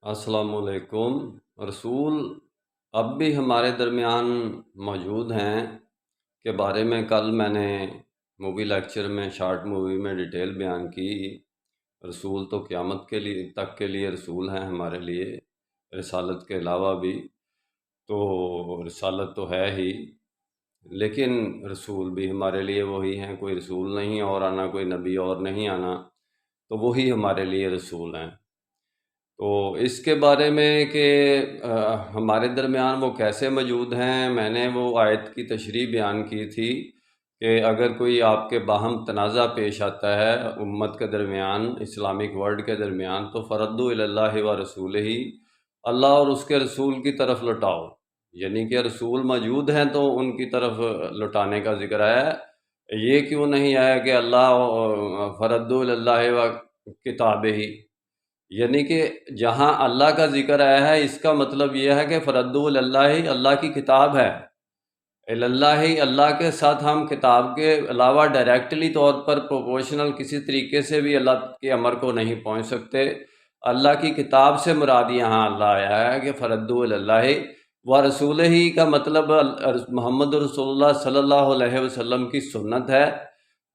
السلام علیکم۔ رسول اب بھی ہمارے درمیان موجود ہیں کے بارے میں کل میں نے مووی لیکچر میں شارٹ مووی میں ڈیٹیل بیان کی۔ رسول تو قیامت کے لیے تک کے لیے رسول ہیں ہمارے لیے، رسالت کے علاوہ بھی تو رسالت تو ہے ہی، لیکن رسول بھی ہمارے لیے وہی ہیں، کوئی رسول نہیں اور آنا، کوئی نبی اور نہیں آنا، تو وہی ہمارے لیے رسول ہیں۔ تو اس کے بارے میں کہ ہمارے درمیان وہ کیسے موجود ہیں، میں نے وہ آیت کی تشریح بیان کی تھی کہ اگر کوئی آپ کے باہم تنازع پیش آتا ہے امت کے درمیان، اسلامک ورلڈ کے درمیان، تو فردوا الی اللہ و رسول ہی، اللہ اور اس کے رسول کی طرف لوٹاؤ، یعنی کہ رسول موجود ہیں تو ان کی طرف لوٹانے کا ذکر ہے۔ یہ کیوں نہیں آیا کہ اللہ فردوا الی اللہ و کتاب ہی، یعنی کہ جہاں اللہ کا ذکر آیا ہے اس کا مطلب یہ ہے کہ فردوا الی اللہ، اللہ کی کتاب ہے، اللہ اللہ کے ساتھ ہم کتاب کے علاوہ ڈائریکٹلی طور پر پروپورشنل کسی طریقے سے بھی اللہ کے امر کو نہیں پہنچ سکتے۔ اللہ کی کتاب سے مراد یہاں اللہ آیا ہے کہ فردوا الی اللہ و رسول ہی کا مطلب محمد رسول اللہ صلی اللہ علیہ وسلم کی سنت ہے۔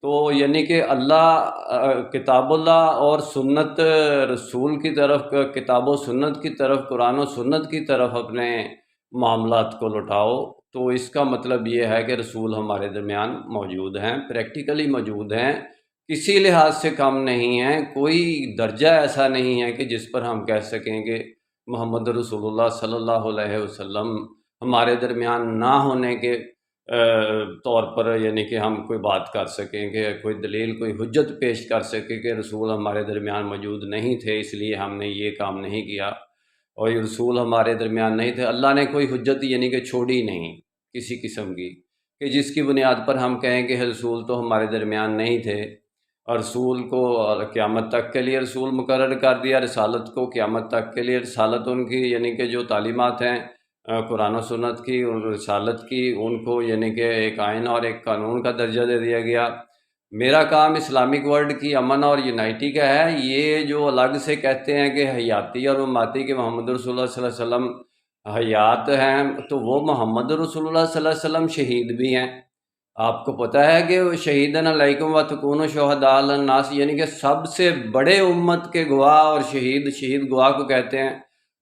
تو یعنی کہ اللہ کتاب اللہ اور سنت رسول کی طرف، کتاب و سنت کی طرف، قرآن و سنت کی طرف اپنے معاملات کو لوٹاؤ۔ تو اس کا مطلب یہ ہے کہ رسول ہمارے درمیان موجود ہیں، پریکٹیکلی موجود ہیں، کسی لحاظ سے کم نہیں ہیں، کوئی درجہ ایسا نہیں ہے کہ جس پر ہم کہہ سکیں کہ محمد رسول اللہ صلی اللہ علیہ وسلم ہمارے درمیان نہ ہونے کے طور پر، یعنی کہ ہم کوئی بات کر سکیں کہ کوئی دلیل، کوئی حجت پیش کر سکیں کہ رسول ہمارے درمیان موجود نہیں تھے اس لیے ہم نے یہ کام نہیں کیا، اور یہ رسول ہمارے درمیان نہیں تھے، اللہ نے کوئی حجت یعنی کہ چھوڑی نہیں کسی قسم کی کہ جس کی بنیاد پر ہم کہیں کہ رسول تو ہمارے درمیان نہیں تھے، اور رسول کو قیامت تک کے لیے رسول مقرر کر دیا، رسالت کو قیامت تک کے لیے، رسالت ان کی یعنی کہ جو تعلیمات ہیں قرآن و سنت کی اور رسالت کی، ان کو یعنی کہ ایک آئین اور ایک قانون کا درجہ دے دیا گیا۔ میرا کام اسلامک ورلڈ کی امن اور یونائٹی کا ہے۔ یہ جو الگ سے کہتے ہیں کہ حیاتی اور مماتی کے محمد رسول اللہ صلی اللہ علیہ وسلم حیات ہیں، تو وہ محمد رسول اللہ صلی اللہ علیہ وسلم شہید بھی ہیں۔ آپ کو پتہ ہے کہ شہیدن علیکم وتکونوا شہداء علی الناس، یعنی کہ سب سے بڑے امت کے گواہ اور شہید گواہ کو کہتے ہیں،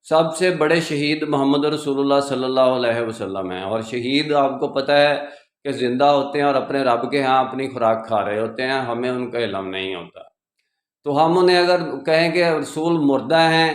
سب سے بڑے شہید محمد رسول اللہ صلی اللہ علیہ وسلم ہیں۔ اور شہید آپ کو پتہ ہے کہ زندہ ہوتے ہیں اور اپنے رب کے ہاں اپنی خوراک کھا رہے ہوتے ہیں، ہمیں ان کا علم نہیں ہوتا۔ تو ہم انہیں اگر کہیں کہ رسول مردہ ہیں